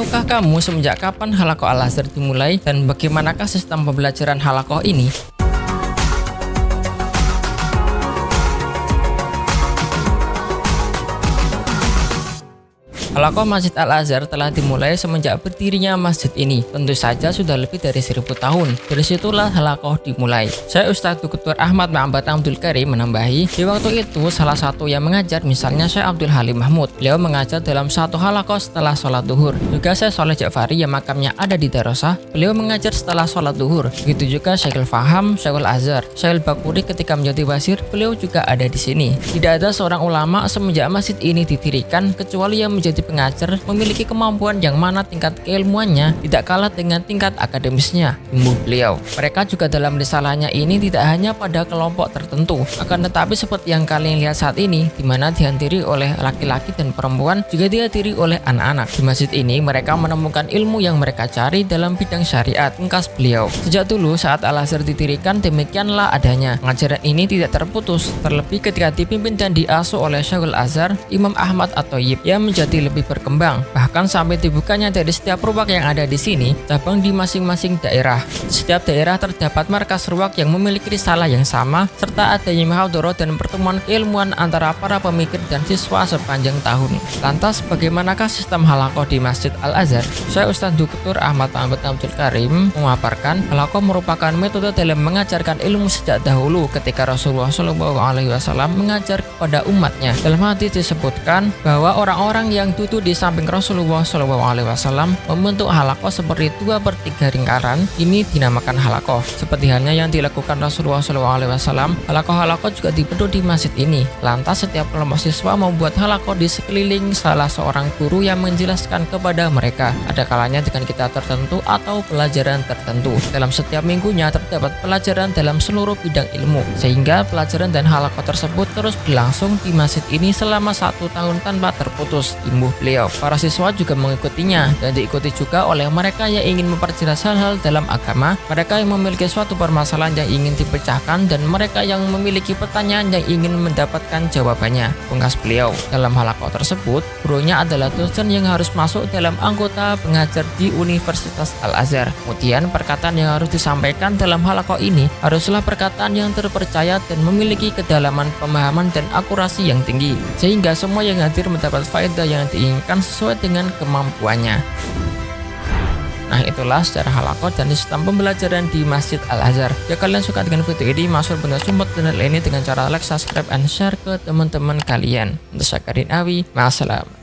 Tahukah kamu semenjak kapan Halaqah Al-Azhar dimulai dan bagaimanakah sistem pembelajaran Halaqah ini? Halaqah Masjid Al-Azhar telah dimulai semenjak berdirinya masjid ini. Tentu saja sudah lebih dari 1000 tahun. Dari situlah Halaqah dimulai. Saya Ustadz Dr. Ahmad Ma'bad Abdul Karim menambahi, di waktu itu salah satu yang mengajar misalnya Syekh Abdul Halim Mahmud. Beliau mengajar dalam satu halaqah setelah sholat duhur. Juga Syekh Sholeh Ja'fari yang makamnya ada di Darosah, beliau mengajar setelah sholat duhur. Begitu juga Syekhul Faham, Syekhul Azhar, Syekhul Bakuri ketika menjadi wazir, beliau juga ada di sini. Tidak ada seorang ulama semenjak masjid ini didirikan kecuali yang menjadi pengajar memiliki kemampuan yang mana tingkat keilmuannya tidak kalah dengan tingkat akademisnya. Ilmu beliau. Mereka juga dalam risalahnya ini tidak hanya pada kelompok tertentu, akan tetapi seperti yang kalian lihat saat ini, di mana dihadiri oleh laki-laki dan perempuan, juga dihadiri oleh anak-anak. Di masjid ini mereka menemukan ilmu yang mereka cari dalam bidang syariat. Ringkas beliau. Sejak dulu saat Al-Azhar didirikan demikianlah adanya. Pengajaran ini tidak terputus, terlebih ketika dipimpin dan diasuh oleh Syekhul Azhar, Imam Ahmad At-Thayyib yang menjadi lebih berkembang, bahkan sampai dibukanya dari setiap ruwak yang ada di sini cabang di masing-masing daerah. Di setiap daerah terdapat markas ruwak yang memiliki risalah yang sama serta adanya muhadharah dan pertemuan keilmuan antara para pemikir dan siswa sepanjang tahun. Lantas bagaimanakah sistem halaqah di Masjid Al-Azhar? Saya Ustadz Dr. Ahmad Ma'bad Abdul Karim memaparkan, halaqah merupakan metode dalam mengajarkan ilmu sejak dahulu ketika Rasulullah SAW mengajar kepada umatnya. Dalam hadis disebutkan bahwa orang-orang yang duduk di samping Rasulullah SAW membentuk halaqah seperti 2/3 lingkaran. Ini dinamakan halaqah. Seperti halnya yang dilakukan Rasulullah SAW, halaqah-halaqah juga dibentuk di masjid ini. Lantas setiap kelompok siswa membuat halaqah di sekeliling salah seorang guru yang menjelaskan kepada mereka. Ada kalanya dengan kitab tertentu atau pelajaran tertentu. Dalam setiap minggunya terdapat pelajaran dalam seluruh bidang ilmu, sehingga pelajaran dan halaqah tersebut terus berlangsung di masjid ini selama 1 tahun tanpa terputus. Imbuh beliau. Para siswa juga mengikutinya dan diikuti juga oleh mereka yang ingin memperjelas hal-hal dalam agama, mereka yang memiliki suatu permasalahan yang ingin dipecahkan, dan mereka yang memiliki pertanyaan yang ingin mendapatkan jawabannya. Pungkas beliau. Dalam halaqah tersebut, gurunya adalah dosen yang harus masuk dalam anggota pengajar di Universitas Al-Azhar. Kemudian perkataan yang harus disampaikan dalam halaqah ini haruslah perkataan yang terpercaya dan memiliki kedalaman pemahaman dan akurasi yang tinggi, sehingga semua yang hadir mendapat faedah yang diinginkan sesuai dengan kemampuannya. Nah, itulah secara halaqah dan sistem pembelajaran di Masjid Al-Azhar. Jika kalian suka dengan video ini, masuk benar support channel ini dengan cara like, subscribe, and share ke teman-teman kalian. Untuk saya Karin Awi, ma'assalam.